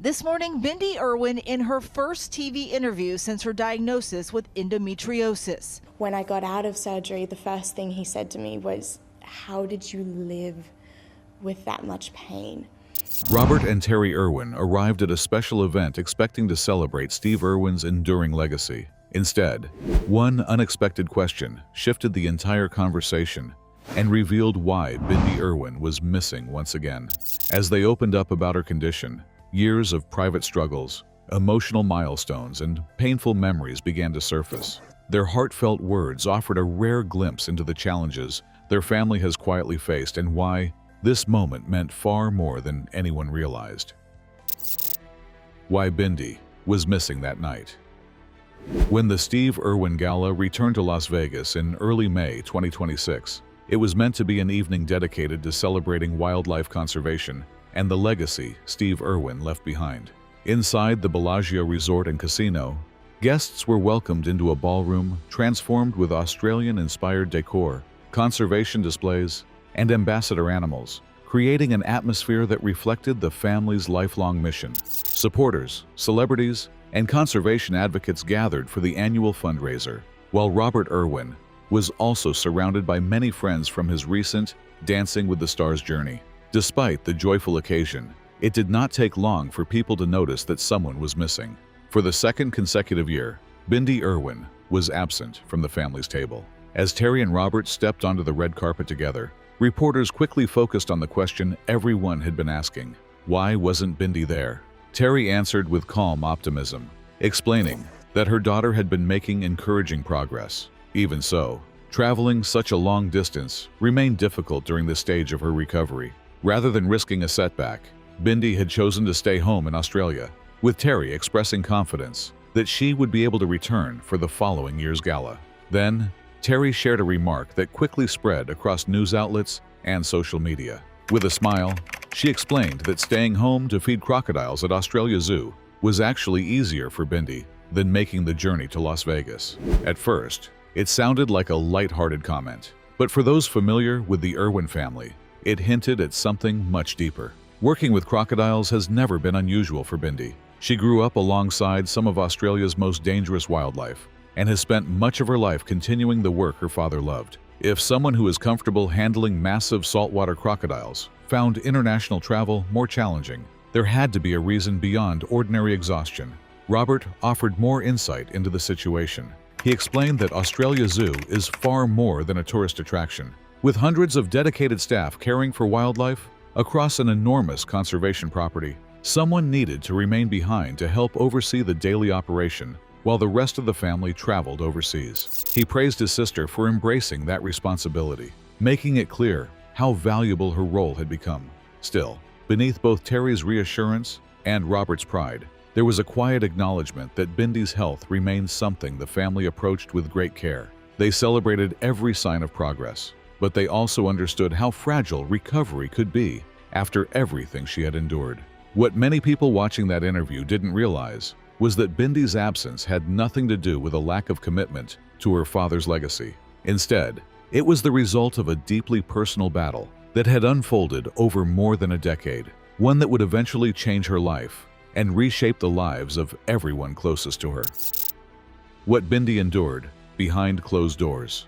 This morning, Bindi Irwin in her first TV interview since her diagnosis with endometriosis. When I got out of surgery, the first thing he said to me was, "How did you live with that much pain?" Robert and Terri Irwin arrived at a special event expecting to celebrate Steve Irwin's enduring legacy. Instead, one unexpected question shifted the entire conversation and revealed why Bindi Irwin was missing once again. As they opened up about her condition, years of private struggles, emotional milestones, and painful memories began to surface. Their heartfelt words offered a rare glimpse into the challenges their family has quietly faced and why this moment meant far more than anyone realized. Why Bindi was missing that night. When the Steve Irwin Gala returned to Las Vegas in early May 2026, it was meant to be an evening dedicated to celebrating wildlife conservation and the legacy Steve Irwin left behind. Inside the Bellagio Resort and Casino, guests were welcomed into a ballroom transformed with Australian-inspired decor, conservation displays, and ambassador animals, creating an atmosphere that reflected the family's lifelong mission. Supporters, celebrities, and conservation advocates gathered for the annual fundraiser, while Robert Irwin was also surrounded by many friends from his recent Dancing with the Stars journey. Despite the joyful occasion, it did not take long for people to notice that someone was missing. For the second consecutive year, Bindi Irwin was absent from the family's table. As Terri and Robert stepped onto the red carpet together, reporters quickly focused on the question everyone had been asking: why wasn't Bindi there? Terri answered with calm optimism, explaining that her daughter had been making encouraging progress. Even so, traveling such a long distance remained difficult during this stage of her recovery. Rather than risking a setback, Bindi had chosen to stay home in Australia, with Terri expressing confidence that she would be able to return for the following year's gala. Then, Terri shared a remark that quickly spread across news outlets and social media. With a smile, she explained that staying home to feed crocodiles at Australia Zoo was actually easier for Bindi than making the journey to Las Vegas. At first, it sounded like a light-hearted comment, but for those familiar with the Irwin family, it hinted at something much deeper. Working with crocodiles has never been unusual for Bindi. She grew up alongside some of Australia's most dangerous wildlife and has spent much of her life continuing the work her father loved. If someone who is comfortable handling massive saltwater crocodiles found international travel more challenging, there had to be a reason beyond ordinary exhaustion. Robert offered more insight into the situation. He explained that Australia Zoo is far more than a tourist attraction. With hundreds of dedicated staff caring for wildlife across an enormous conservation property, someone needed to remain behind to help oversee the daily operation while the rest of the family traveled overseas. He praised his sister for embracing that responsibility, making it clear how valuable her role had become. Still, beneath both Terri's reassurance and Robert's pride, there was a quiet acknowledgement that Bindi's health remained something the family approached with great care. They celebrated every sign of progress, but they also understood how fragile recovery could be after everything she had endured. What many people watching that interview didn't realize was that Bindi's absence had nothing to do with a lack of commitment to her father's legacy. Instead, it was the result of a deeply personal battle that had unfolded over more than a decade, one that would eventually change her life and reshape the lives of everyone closest to her. What Bindi endured behind closed doors.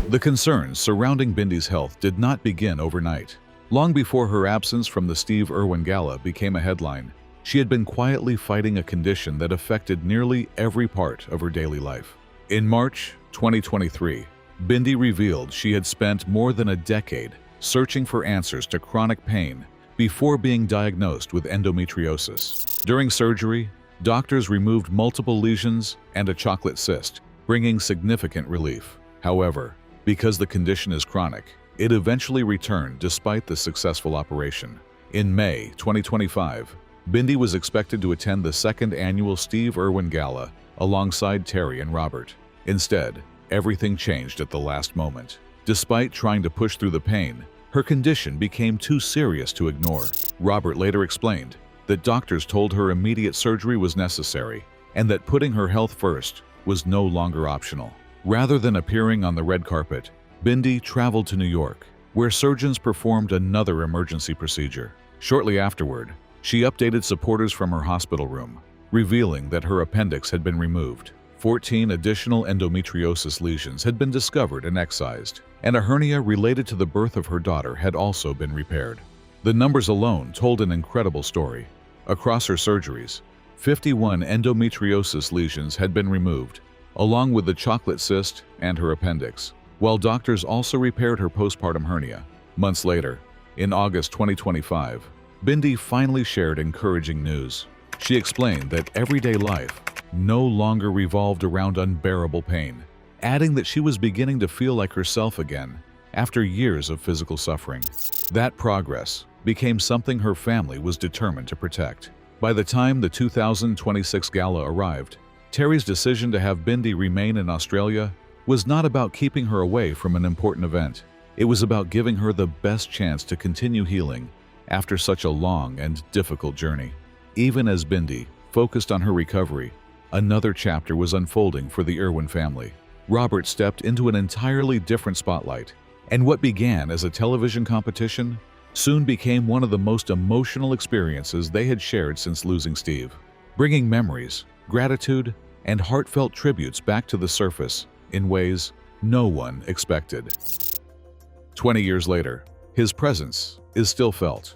The concerns surrounding Bindi's health did not begin overnight. Long before her absence from the Steve Irwin Gala became a headline, she had been quietly fighting a condition that affected nearly every part of her daily life. In March 2023, Bindi revealed she had spent more than a decade searching for answers to chronic pain before being diagnosed with endometriosis. During surgery, doctors removed multiple lesions and a chocolate cyst, bringing significant relief. However, because the condition is chronic, it eventually returned despite the successful operation. In May 2025, Bindi was expected to attend the second annual Steve Irwin Gala alongside Terri and Robert. Instead, everything changed at the last moment. Despite trying to push through the pain, her condition became too serious to ignore. Robert later explained that doctors told her immediate surgery was necessary and that putting her health first was no longer optional. Rather than appearing on the red carpet, Bindi traveled to New York, where surgeons performed another emergency procedure. Shortly afterward, She updated supporters from her hospital room, revealing that her appendix had been removed. 14 additional endometriosis lesions had been discovered and excised, and a hernia related to the birth of her daughter had also been repaired. The numbers alone told an incredible story. Across her surgeries, 51 endometriosis lesions had been removed, along with the chocolate cyst and her appendix, while doctors also repaired her postpartum hernia. Months later, in August 2025, Bindi finally shared encouraging news. She explained that everyday life no longer revolved around unbearable pain, adding that she was beginning to feel like herself again after years of physical suffering. That progress became something her family was determined to protect. By the time the 2026 Gala arrived, Terri's decision to have Bindi remain in Australia was not about keeping her away from an important event. It was about giving her the best chance to continue healing after such a long and difficult journey. Even as Bindi focused on her recovery, another chapter was unfolding for the Irwin family. Robert stepped into an entirely different spotlight, and what began as a television competition soon became one of the most emotional experiences they had shared since losing Steve, bringing memories, gratitude, and heartfelt tributes back to the surface in ways no one expected. 20 years later, his presence is still felt.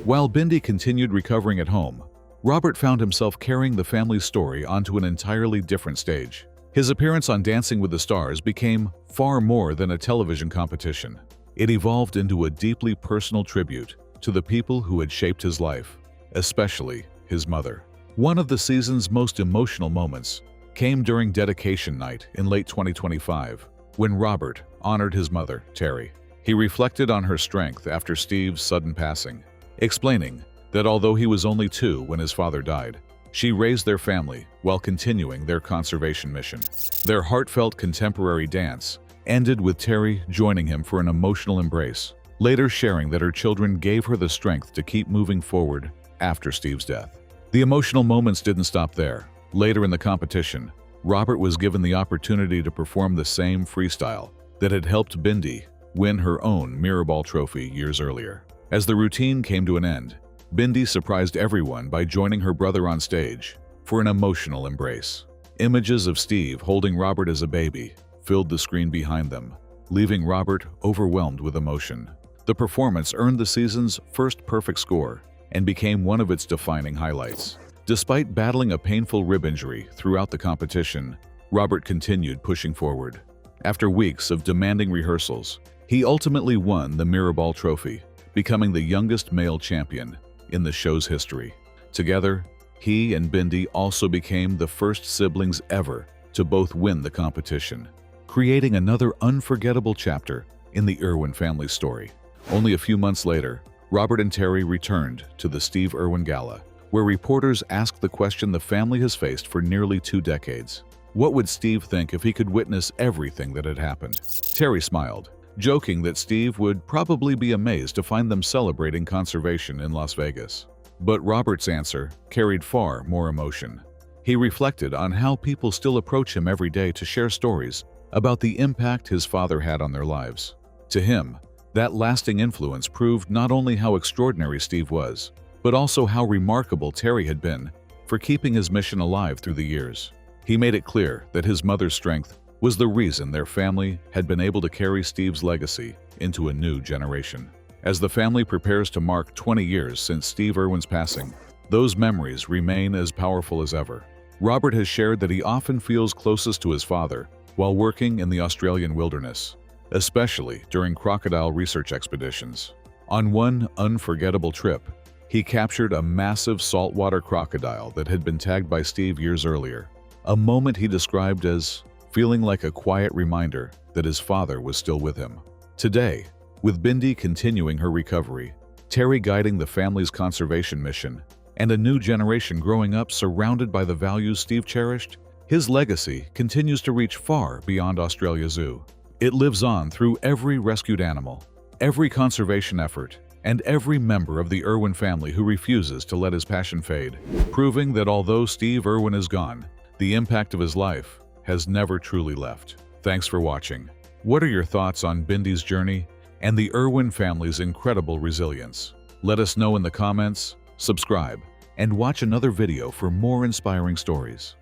While Bindi continued recovering at home, Robert found himself carrying the family's story onto an entirely different stage. His appearance on Dancing with the Stars became far more than a television competition. It evolved into a deeply personal tribute to the people who had shaped his life, especially his mother. One of the season's most emotional moments came during dedication night in late 2025, when Robert honored his mother, Terri. He reflected on her strength after Steve's sudden passing, explaining that although he was only 2 when his father died, she raised their family while continuing their conservation mission. Their heartfelt contemporary dance ended with Terri joining him for an emotional embrace, later sharing that her children gave her the strength to keep moving forward after Steve's death. The emotional moments didn't stop there. Later in the competition, Robert was given the opportunity to perform the same freestyle that had helped Bindi win her own Mirrorball trophy years earlier. As the routine came to an end, Bindi surprised everyone by joining her brother on stage for an emotional embrace. Images of Steve holding Robert as a baby filled the screen behind them, leaving Robert overwhelmed with emotion. The performance earned the season's first perfect score and became one of its defining highlights. Despite battling a painful rib injury throughout the competition, Robert continued pushing forward. After weeks of demanding rehearsals, he ultimately won the Mirrorball trophy, becoming the youngest male champion in the show's history. Together, he and Bindi also became the first siblings ever to both win the competition, creating another unforgettable chapter in the Irwin family story. Only a few months later, Robert and Terri returned to the Steve Irwin Gala, where reporters asked the question the family has faced for nearly 2 decades. What would Steve think if he could witness everything that had happened? Terri smiled, joking that Steve would probably be amazed to find them celebrating conservation in Las Vegas. But Robert's answer carried far more emotion. He reflected on how people still approach him every day to share stories about the impact his father had on their lives. To him, that lasting influence proved not only how extraordinary Steve was, but also how remarkable Terri had been for keeping his mission alive through the years. He made it clear that his mother's strength was the reason their family had been able to carry Steve's legacy into a new generation. As the family prepares to mark 20 years since Steve Irwin's passing, those memories remain as powerful as ever. Robert has shared that he often feels closest to his father while working in the Australian wilderness, especially during crocodile research expeditions. On one unforgettable trip, he captured a massive saltwater crocodile that had been tagged by Steve years earlier, a moment he described as feeling like a quiet reminder that his father was still with him. Today, with Bindi continuing her recovery, Terri guiding the family's conservation mission, and a new generation growing up surrounded by the values Steve cherished, his legacy continues to reach far beyond Australia Zoo. It lives on through every rescued animal, every conservation effort, and every member of the Irwin family who refuses to let his passion fade, proving that although Steve Irwin is gone, the impact of his life has never truly left. Thanks for watching. What are your thoughts on Bindi's journey and the Irwin family's incredible resilience? Let us know in the comments, subscribe, and watch another video for more inspiring stories.